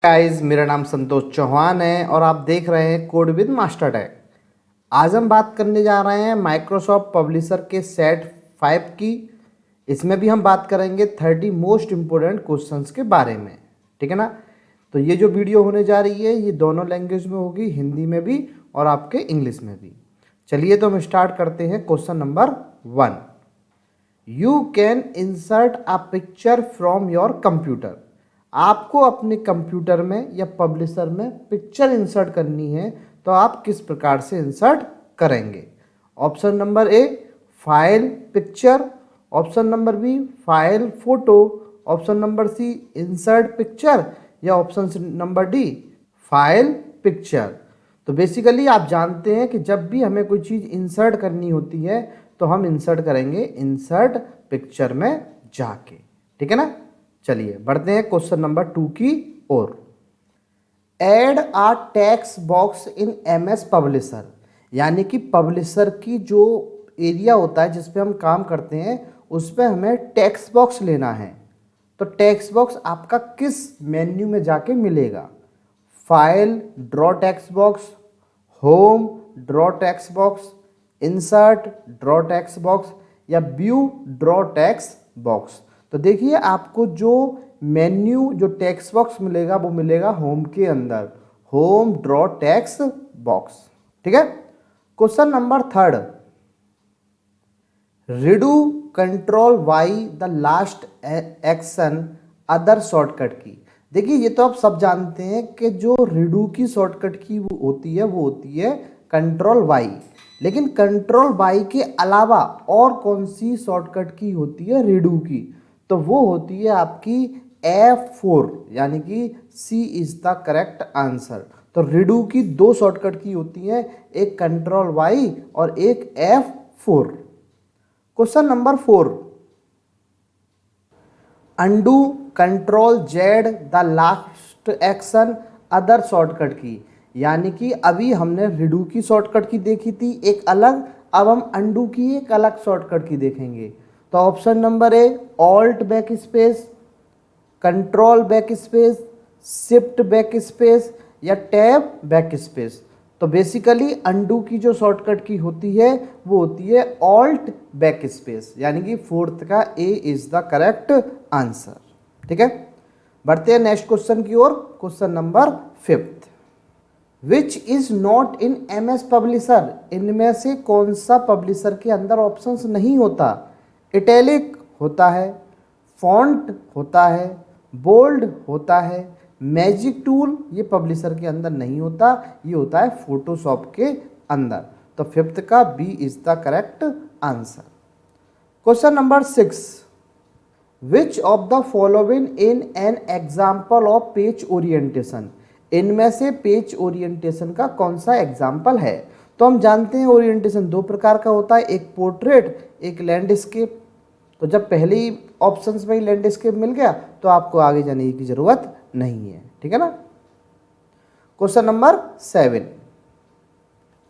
Guys, मेरा नाम संतोष चौहान है और आप देख रहे हैं कोड विद मास्टर टैग। आज हम बात करने जा रहे हैं माइक्रोसॉफ्ट पब्लिशर के सेट 5 की। इसमें भी हम बात करेंगे 30 मोस्ट इम्पोर्टेंट क्वेश्चंस के बारे में। ठीक है ना। तो ये जो वीडियो होने जा रही है ये दोनों लैंग्वेज में होगी, हिंदी में भी और आपके इंग्लिश में भी। चलिए तो हम स्टार्ट करते हैं। Question number 1, you can insert a picture from your computer. आपको अपने कंप्यूटर में या पब्लिशर में पिक्चर इंसर्ट करनी है तो आप किस प्रकार से इंसर्ट करेंगे। Option number A, file picture. Option number B, file photo. Option number C, insert picture. या option number D, file picture. तो बेसिकली आप जानते हैं कि जब भी हमें कोई चीज़ इंसर्ट करनी होती है तो हम इंसर्ट करेंगे इंसर्ट पिक्चर में जाके। ठीक है ना। चलिए बढ़ते हैं क्वेश्चन नंबर 2 की ओर। Add a text box in MS Publisher, यानी कि पब्लिशर की जो एरिया होता है जिस पे हम काम करते हैं उस पे हमें टेक्स्ट बॉक्स लेना है। तो टेक्स्ट बॉक्स आपका किस मेन्यू में जाके मिलेगा। File draw text box, home draw text box, insert draw text box या व्यू ड्रॉ टेक्स्ट बॉक्स। तो देखिए आपको जो मेन्यू जो टेक्स्ट बॉक्स मिलेगा वो मिलेगा होम के अंदर, होम ड्रॉ टेक्स्ट बॉक्स। ठीक है। Question number 3, redo control why the last action other shortcut की। देखिए ये तो आप सब जानते हैं कि जो रिडू की शॉर्टकट की वो होती है कंट्रोल वाई। लेकिन कंट्रोल वाई के अलावा और कौन सी शॉर्टकट की होती है रिडू की, तो वो होती है आपकी F4, यानी कि C is the correct answer. तो रिडू की 2 शॉर्टकट की होती हैं, एक कंट्रोल वाई और एक F4। Question number 4, undo control Z the last action other shortcut की। यानी कि अभी हमने रिडू की शॉर्टकट की देखी थी एक अलग, अब हम अंडू की एक अलग शॉर्टकट की देखेंगे। तो ऑप्शन नंबर ए, alt back space, control back space, shift back space या टैब बैक स्पेस। तो बेसिकली अंडू की जो शॉर्टकट की होती है वो होती है ऑल्ट बैक स्पेस, यानी कि 4th का A is the correct answer. ठीक है। बढ़ते हैं नेक्स्ट क्वेश्चन की ओर। Question number 5, which is not in MS Publisher. इनमें से कौन सा पब्लिशर के अंदर ऑप्शंस नहीं होता। इटैलिक होता है, फॉन्ट होता है, बोल्ड होता है, मैजिक टूल ये पब्लिशर के अंदर नहीं होता, ये होता है फोटोशॉप के अंदर। तो 5th का B is the correct answer. Question number 6, which of the following in an example of page orientation. इनमें से पेज ओरिएंटेशन का कौन सा एग्जाम्पल है। तो हम जानते हैं ओरिएंटेशन 2 प्रकार का होता है, एक पोर्ट्रेट एक लैंडस्केप। तो जब पहले ही ऑप्शंस में ही लैंडस्केप मिल गया तो आपको आगे जाने की जरूरत नहीं है। ठीक है ना। Question number 7,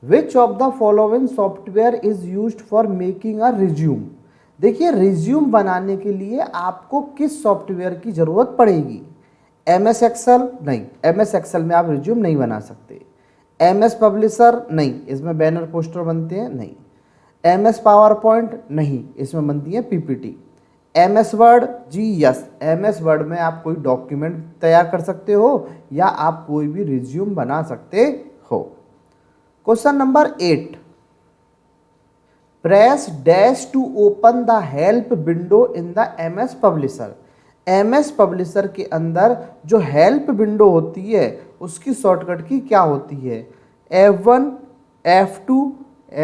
which of the following software is used for making a resume. देखिए रिज्यूम बनाने के लिए आपको किस सॉफ्टवेयर की जरूरत पड़ेगी। MS एक्सेल नहीं, MS एक्सेल में आप रिज्यूम नहीं बना सकते। MS पब्लिशर नहीं, इसमें बैनर पोस्टर बनते हैं नहीं। MS पावर पॉइंट नहीं, इसमें बनती है PPT। MS वर्ड जी यस, MS वर्ड में आप कोई डॉक्यूमेंट तैयार कर सकते हो या आप कोई भी रिज्यूम बना सकते हो। Question number 8, press dash to open the help window in the MS publisher. MS publisher के अंदर जो हेल्प विंडो होती है उसकी शॉर्टकट की क्या होती है, F1, F2,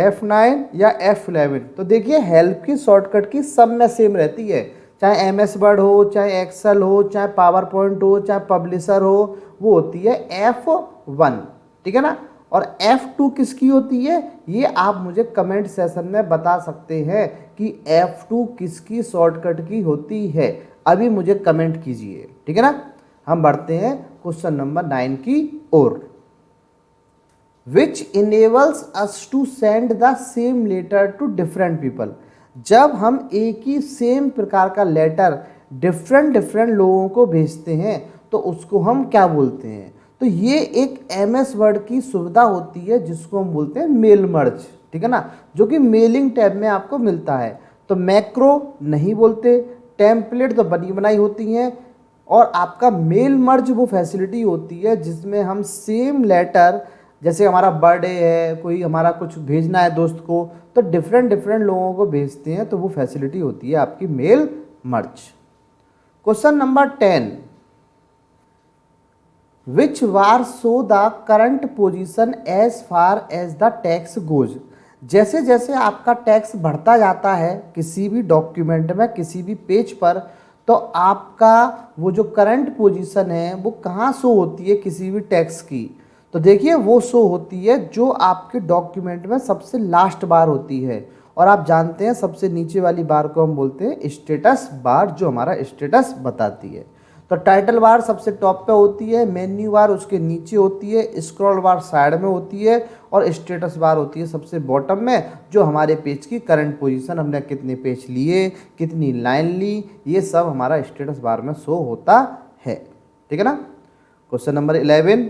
F9 या F11। तो देखिए हेल्प की शॉर्टकट की सब में सेम रहती है, चाहे MS वर्ड हो, चाहे एक्सेल हो, चाहे पावर पॉइंट हो, चाहे पब्लिशर हो, वो होती है F1। ठीक है ना। और F2 किसकी होती है ये आप मुझे कमेंट सेशन में बता सकते हैं कि F2 किसकी शॉर्टकट की होती है, अभी मुझे कमेंट कीजिए। ठीक है ना। हम बढ़ते हैं क्वेश्चन नंबर 9 की ओर। Which enables us to send the same letter to different people. जब हम एक ही सेम प्रकार का लेटर डिफरेंट लोगों को भेजते हैं तो उसको हम क्या बोलते हैं? तो ये एक MS वर्ड की सुविधा होती है जिसको हम बोलते हैं मेल मर्ज, ठीक है ना, जो कि मेलिंग टैब में आपको मिलता है। तो मैक्रो नहीं बोलते, टेम्पलेट तो बनी बनाई होती हैं, और आपका मेल मर्ज वो फैसिलिटी होती है जिसमें हम सेम लेटर, जैसे हमारा बर्थडे है, कोई हमारा कुछ भेजना है दोस्त को, तो डिफरेंट डिफरेंट लोगों को भेजते हैं, तो वो फैसिलिटी होती है आपकी mail merge. Question number 10, which bar show the current position as far as the text goes. जैसे जैसे आपका टैक्स बढ़ता जाता है किसी भी डॉक्यूमेंट में, किसी भी पेज पर, तो आपका वो जो करंट पोजीशन है वो कहाँ शो होती है किसी भी टैक्स की? तो देखिए वो शो होती है जो आपके डॉक्यूमेंट में सबसे लास्ट बार होती है, और आप जानते हैं सबसे नीचे वाली बार को हम बोलते हैं स्टेटस बार, जो हमारा स्टेटस बताती है। तो टाइटल बार सबसे टॉप पे होती है, मेन्यू बार उसके नीचे होती है, स्क्रॉल बार साइड में होती है, और स्टेटस बार होती है सबसे बॉटम में, जो हमारे पेज की करंट पोजीशन, हमने कितने पेज लिए, कितनी लाइन ली, ये सब हमारा स्टेटस बार में शो होता है, ठीक है ना। Question number 11,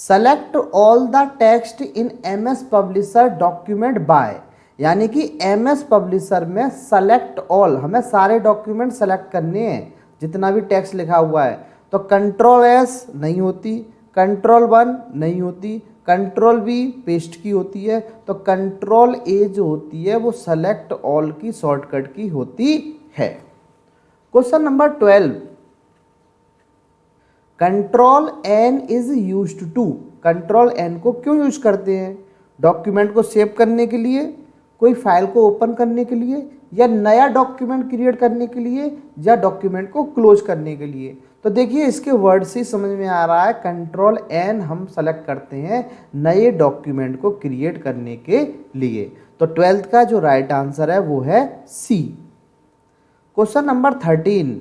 select all the text in MS publisher document bye. यानी कि MS पब्लिशर में सेलेक्ट ऑल, हमें सारे डॉक्यूमेंट सेलेक्ट करने हैं जितना भी टेक्स्ट लिखा हुआ है। तो Ctrl+S नहीं होती, Ctrl+1 नहीं होती, Ctrl+V पेस्ट की होती है, तो Ctrl+A जो होती है वो सेलेक्ट ऑल की शॉर्टकट की होती है। Question number 12, Ctrl+N is used to. Ctrl+N को क्यों यूज करते हैं? डॉक्यूमेंट को सेव करने के लिए, कोई फाइल को ओपन करने के लिए, या नया डॉक्यूमेंट क्रिएट करने के लिए, या डॉक्यूमेंट को क्लोज करने के लिए। तो देखिए इसके वर्ड से समझ में आ रहा है Ctrl+N हम सेलेक्ट करते हैं नए डॉक्यूमेंट को क्रिएट करने के लिए। तो 12th का जो राइट आंसर है वो है C. Question number 13,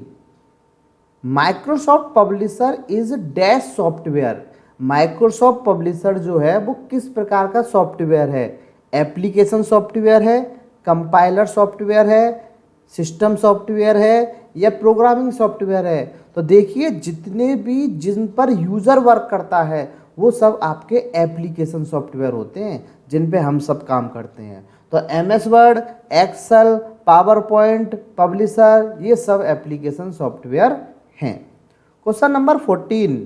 Microsoft Publisher is dash software. Microsoft Publisher जो है वो किस प्रकार का सॉफ्टवेयर है? एप्लीकेशन सॉफ्टवेयर है, कंपाइलर सॉफ्टवेयर है, सिस्टम सॉफ्टवेयर है, या प्रोग्रामिंग सॉफ्टवेयर है? तो देखिए जितने भी जिन पर यूज़र वर्क करता है वो सब आपके एप्लीकेशन सॉफ्टवेयर होते हैं जिन पे हम सब काम करते हैं। तो MS Word, Excel, PowerPoint, Publisher, ये सब एप्लीकेशन सॉफ्टवेयर हैं। Question number 14,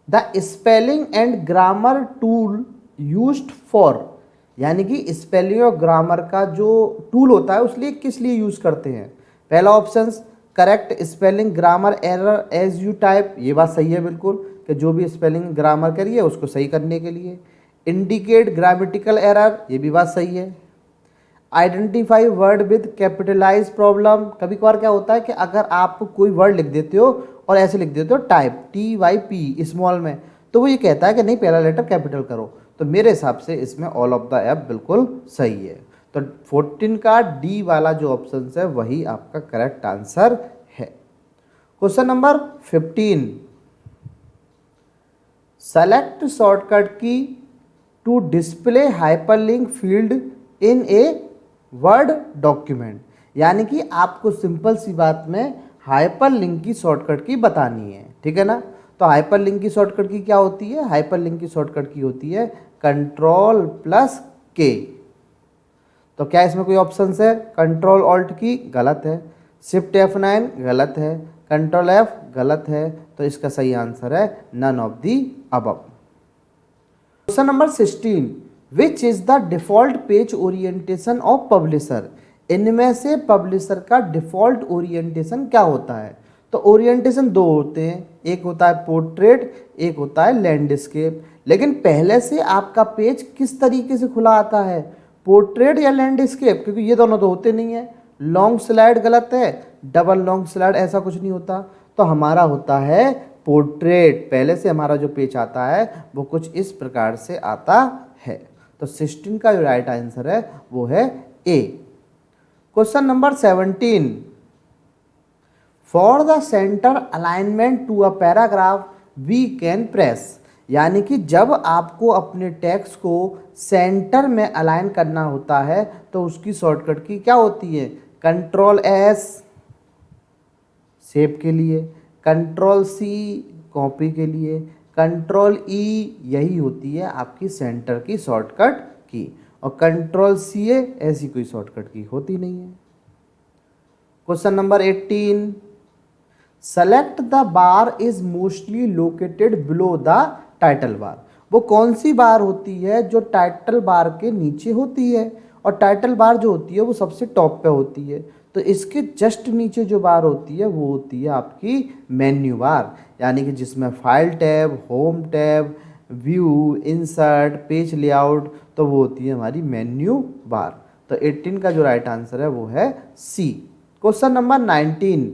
the spelling and grammar tool used for. यानी कि स्पेलिंग और ग्रामर का जो टूल होता है उसलिए किस लिए यूज करते हैं? पहला option, correct spelling grammar error as you type, ये बात सही है बिल्कुल, कि जो भी स्पेलिंग ग्रामर करिए उसको सही करने के लिए। इंडिकेट ग्रामेटिकल एरर, ये भी बात सही है। Identify word with capitalize problem, कभी कभार क्या होता है कि अगर आप कोई वर्ड लिख देते हो और ऐसे लिख देते हो टाइप TYP स्मॉल में, तो वो ये कहता है कि नहीं पहला लेटर कैपिटल करो। तो मेरे हिसाब से इसमें ऑल ऑफ द एब बिल्कुल सही है। तो 14 का डी वाला जो ऑप्शन है वही आपका करेक्ट आंसर है। Question number 15, select shortcut key to display hyperlink field in a word document. यानी कि आपको सिंपल सी बात में हाइपरलिंक की शॉर्टकट की बतानी है, ठीक है ना। तो हाइपरलिंक की शॉर्टकट की क्या होती है? हाइपरलिंक की शॉर्टकट की होती है Ctrl+K। तो क्या इसमें कोई ऑप्शन है? Ctrl+Alt की गलत है, Shift F9 गलत है, Ctrl+F गलत है, तो इसका सही आंसर है none of the above. Question number 16, which is the default page orientation of publisher. इनमें से पब्लिशर का डिफॉल्ट ओरिएंटेशन क्या होता है? तो ओरिएंटेशन दो होते हैं, एक होता है पोर्ट्रेट, एक होता है लैंडस्केप। लेकिन पहले से आपका पेज किस तरीके से खुला आता है, पोर्ट्रेट या लैंडस्केप? क्योंकि ये दोनों तो होते नहीं है। लॉन्ग स्लाइड गलत है, डबल लॉन्ग स्लाइड ऐसा कुछ नहीं होता। तो हमारा होता है पोर्ट्रेट। पहले से हमारा जो पेज आता है वो कुछ इस प्रकार से आता है। तो 16 का जो राइट आंसर है वो है A. Question number 17, for the centre alignment to a paragraph we can press. यानी कि जब आपको अपने टेक्स्ट को सेंटर में अलाइन करना होता है तो उसकी शॉर्टकट की क्या होती है? Ctrl+S सेव के लिए, कंट्रोल सी कॉपी के लिए, कंट्रोल ई यही होती है आपकी सेंटर की शॉर्टकट की, और कंट्रोल सी ऐसी कोई शॉर्टकट की होती नहीं है। Question number 18, select the bar is mostly located below the title bar. वो कौन सी बार होती है जो टाइटल बार के नीचे होती है, और टाइटल बार जो होती है वो सबसे टॉप पे होती है। तो इसके जस्ट नीचे जो बार होती है वो होती है आपकी मेन्यू बार, यानी कि जिसमें file tab, home tab, view, insert, page layout, तो वो होती है हमारी मेन्यू बार। तो 18 का जो राइट आंसर है वो है C. Question number 19,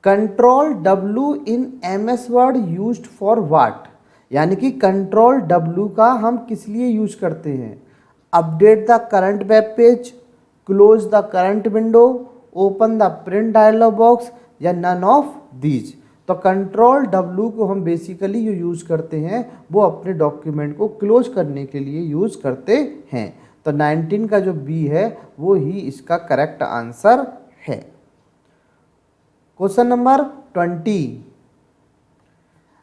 control W in MS Word used for what. यानी कि कंट्रोल डब्ल्यू का हम किस लिए यूज करते हैं? Update the current web page, close the current window, open the print dialogue box, या नन ऑफ दीज। तो कंट्रोल डब्ल्यू को हम बेसिकली जो यूज़ करते हैं वो अपने डॉक्यूमेंट को क्लोज करने के लिए यूज़ करते हैं। तो 19 का जो बी है वो ही इसका करेक्ट आंसर है। Question number 20,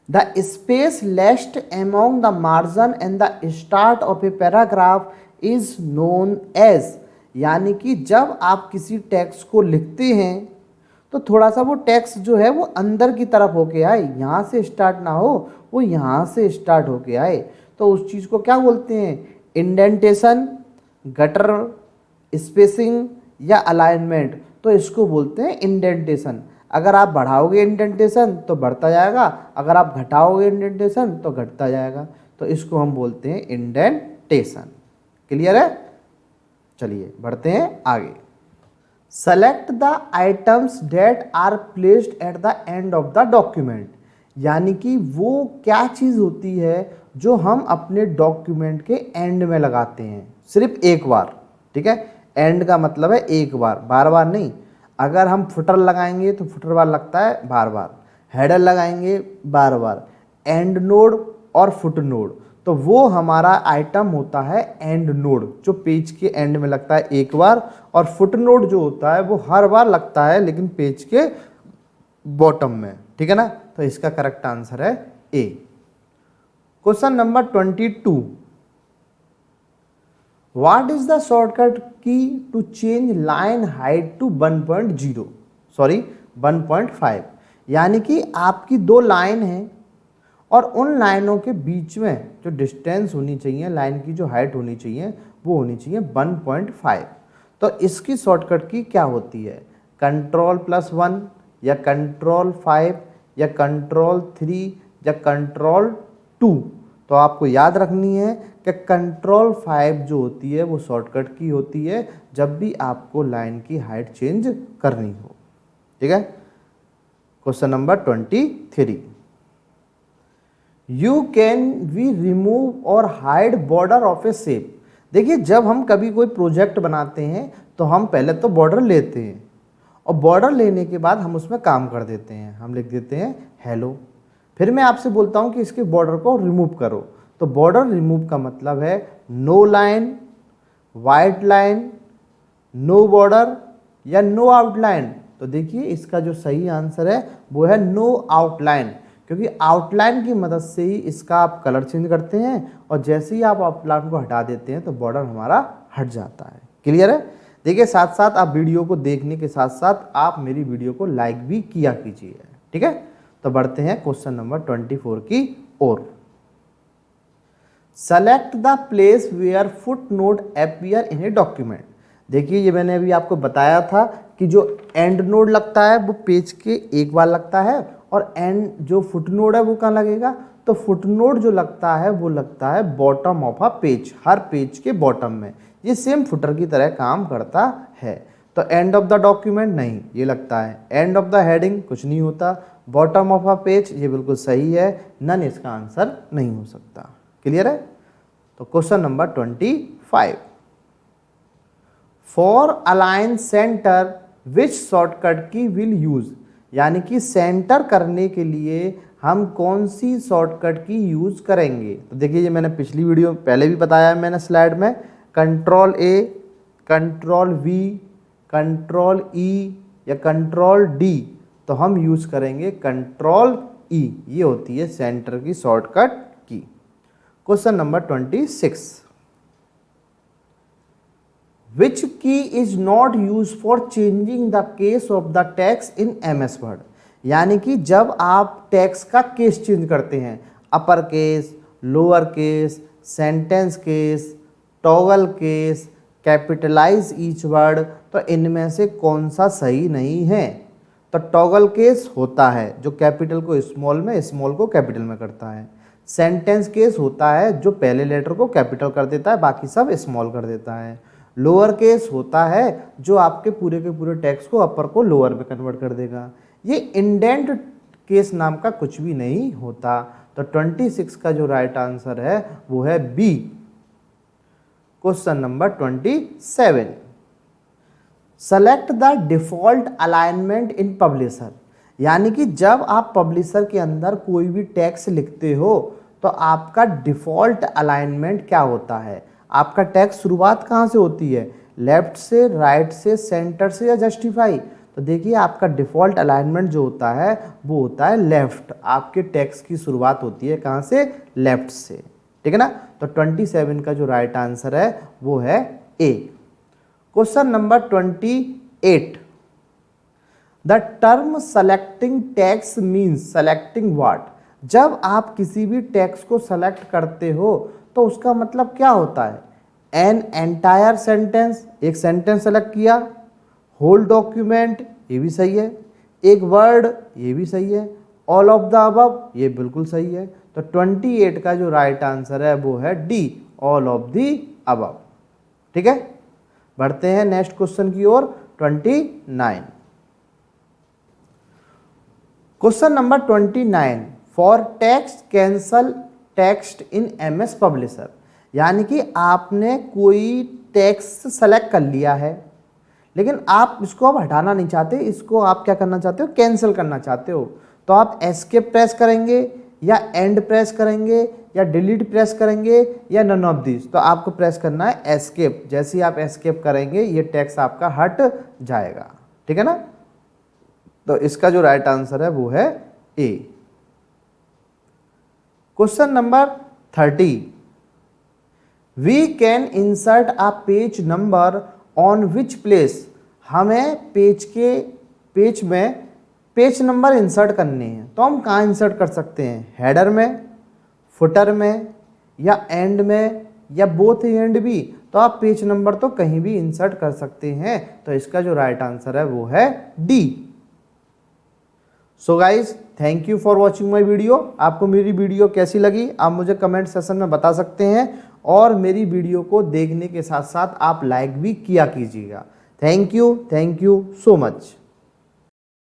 the space left among the margin and the start of a paragraph is known as. यानी कि जब आप किसी टेक्स्ट को लिखते हैं तो थोड़ा सा वो टेक्स्ट जो है वो अंदर की तरफ होके आए, यहाँ से स्टार्ट ना हो, वो यहाँ से स्टार्ट होके आए, तो उस चीज़ को क्या बोलते हैं? इंडेंटेशन, गटर, स्पेसिंग या अलाइनमेंट। तो इसको बोलते हैं इंडेंटेशन। अगर आप बढ़ाओगे इंडेंटेशन तो बढ़ता जाएगा, अगर आप घटाओगे इंडेंटेशन तो घटता जाएगा। तो इसको हम बोलते हैं इंडेंटेशन। क्लियर है? चलिए बढ़ते हैं आगे। Select the items that are placed at the end of the document. यानी कि वो क्या चीज़ होती है जो हम अपने डॉक्यूमेंट के एंड में लगाते हैं, सिर्फ एक बार। ठीक है, एंड का मतलब है एक बार, बार बार नहीं। अगर हम फुटर लगाएंगे तो फुटर बार लगता है बार बार, हेडर लगाएंगे बार बार, एंड नोड और फुट नोड, तो वो हमारा आइटम होता है एंड नोड, जो पेज के एंड में लगता है एक बार, और फुट नोड जो होता है वो हर बार लगता है लेकिन पेज के बॉटम में। ठीक है ना? तो इसका करेक्ट आंसर है A. Question number 22, what is the shortcut key to change line height to 1.5। यानी कि आपकी दो लाइन है और उन लाइनों के बीच में जो डिस्टेंस होनी चाहिए, लाइन की जो हाइट होनी चाहिए वो होनी चाहिए 1.5। तो इसकी शॉर्टकट की क्या होती है? Ctrl+1 या Ctrl+5 या Ctrl+3 या Ctrl+2। तो आपको याद रखनी है कि Ctrl+5 जो होती है वो शॉर्टकट की होती है जब भी आपको लाइन की हाइट चेंज करनी हो। ठीक है? Question number 23, you can we remove or hide border of a shape. देखिए, जब हम कभी कोई प्रोजेक्ट बनाते हैं तो हम पहले तो बॉर्डर लेते हैं, और बॉर्डर लेने के बाद हम उसमें काम कर देते हैं, हम लिख देते हैं हेलो। फिर मैं आपसे बोलता हूं कि इसके बॉर्डर को रिमूव करो, तो बॉर्डर रिमूव का मतलब है no line, white line, no border या नो आउटलाइन। तो देखिए इसका जो सही आंसर है वो है नो आउटलाइन, क्योंकि आउटलाइन की मदद से ही इसका आप कलर चेंज करते हैं, और जैसे ही आप आउटलाइन को हटा देते हैं तो बॉर्डर हमारा हट जाता है। क्लियर है? देखिए, साथ साथ आप वीडियो को देखने के साथ साथ आप मेरी वीडियो को लाइक भी किया कीजिए। ठीक है? तो बढ़ते हैं क्वेश्चन नंबर 24 की ओर। Select the place where footnote appear in a document. देखिए, ये मैंने अभी आपको बताया था कि जो एंड नोड लगता है वो पेज के एक बार लगता है, और एंड जो फुट नोड है वो कहाँ लगेगा? तो फुट नोड जो लगता है वो लगता है bottom of a page, her page के बॉटम में। ये सेम फुटर की तरह काम करता है। तो एंड ऑफ द डॉक्यूमेंट नहीं, ये लगता है एंड ऑफ द हेडिंग, कुछ नहीं होता। बॉटम ऑफ अ पेज, ये बिल्कुल सही है, नन इसका आंसर नहीं हो सकता। क्लियर है? तो question number 25, for align centre which shortcut की विल यूज। यानी कि सेंटर करने के लिए हम कौन सी शॉर्टकट की यूज करेंगे? तो देखिए, ये मैंने पिछली वीडियो पहले भी बताया है मैंने स्लाइड में, Ctrl+A, Ctrl+V, Ctrl+E या Ctrl+D। तो हम यूज़ करेंगे कंट्रोल ई, ये होती है सेंटर की शॉर्टकट की। क्वेश्चन नंबर 26, विच की is not use for changing the case of the text in MS word. यानी कि जब आप टेक्स्ट का केस चेंज करते हैं, upper case, lower case, sentence case, toggle case, capitalize each word, तो इनमें से कौन सा सही नहीं है। तो टॉगल केस होता है जो कैपिटल को स्मॉल में, स्मॉल को कैपिटल में करता है। सेंटेंस केस होता है जो पहले लेटर को कैपिटल कर देता है, बाकी सब स्मॉल कर देता है। लोअर केस होता है जो आपके पूरे के पूरे टेक्स्ट को अपर को लोअर में कन्वर्ट कर देगा। ये इंडेंट केस नाम का कुछ भी नहीं होता। तो 26 का जो राइट आंसर है वो है B. Question number 27, select the default alignment in publisher. यानी कि जब आप पब्लिशर के अंदर कोई भी टेक्स्ट लिखते हो तो आपका डिफॉल्ट अलाइनमेंट क्या होता है। आपका टेक्स्ट शुरुआत कहाँ से होती है, लेफ्ट से, राइट से, सेंटर से या जस्टिफाई। तो देखिए आपका डिफॉल्ट अलाइनमेंट जो होता है वो होता है लेफ्ट। आपके टेक्स्ट की शुरुआत होती है कहाँ से, लेफ्ट से, ठीक है ना। तो 27 का जो राइट आंसर है वो है A. Question number 28, the term selecting text means selecting what. जब आप किसी भी टेक्स्ट को सेलेक्ट करते हो तो उसका मतलब क्या होता है। एन एंटायर सेंटेंस, एक सेंटेंस सेलेक्ट किया, होल डॉक्यूमेंट, ये भी सही है, एक वर्ड, ये भी सही है, ऑल ऑफ द अबव, ये बिल्कुल सही है। तो 28 का जो राइट आंसर है वो है D, all of the above. ठीक है, बढ़ते हैं नेक्स्ट क्वेश्चन की ओर। 29, question number 29, for text cancel text in MS publisher. यानी कि आपने कोई टेक्स्ट सेलेक्ट कर लिया है लेकिन आप इसको अब हटाना नहीं चाहते, इसको आप क्या करना चाहते हो, कैंसिल करना चाहते हो। तो आप एस्केप प्रेस करेंगे या एंड प्रेस करेंगे या डिलीट प्रेस करेंगे या नन ऑफ दिस। तो आपको प्रेस करना है एस्केप। जैसे ही आप एस्केप करेंगे ये टेक्स्ट आपका हट जाएगा, ठीक है ना। तो इसका जो राइट आंसर है वो है A. Question number 30, we can insert a page number on which place. हमें पेज में पेज नंबर इंसर्ट करने हैं तो हम कहाँ इंसर्ट कर सकते हैं, हेडर में, फुटर में या एंड में या बोथ एंड भी। तो आप पेज नंबर तो कहीं भी इंसर्ट कर सकते हैं। तो इसका जो राइट आंसर है वो है D. So guys, thank you for watching my video. आपको मेरी वीडियो कैसी लगी आप मुझे कमेंट सेक्शन में बता सकते हैं और मेरी वीडियो को देखने के साथ साथ आप लाइक भी किया कीजिएगा। Thank you so much.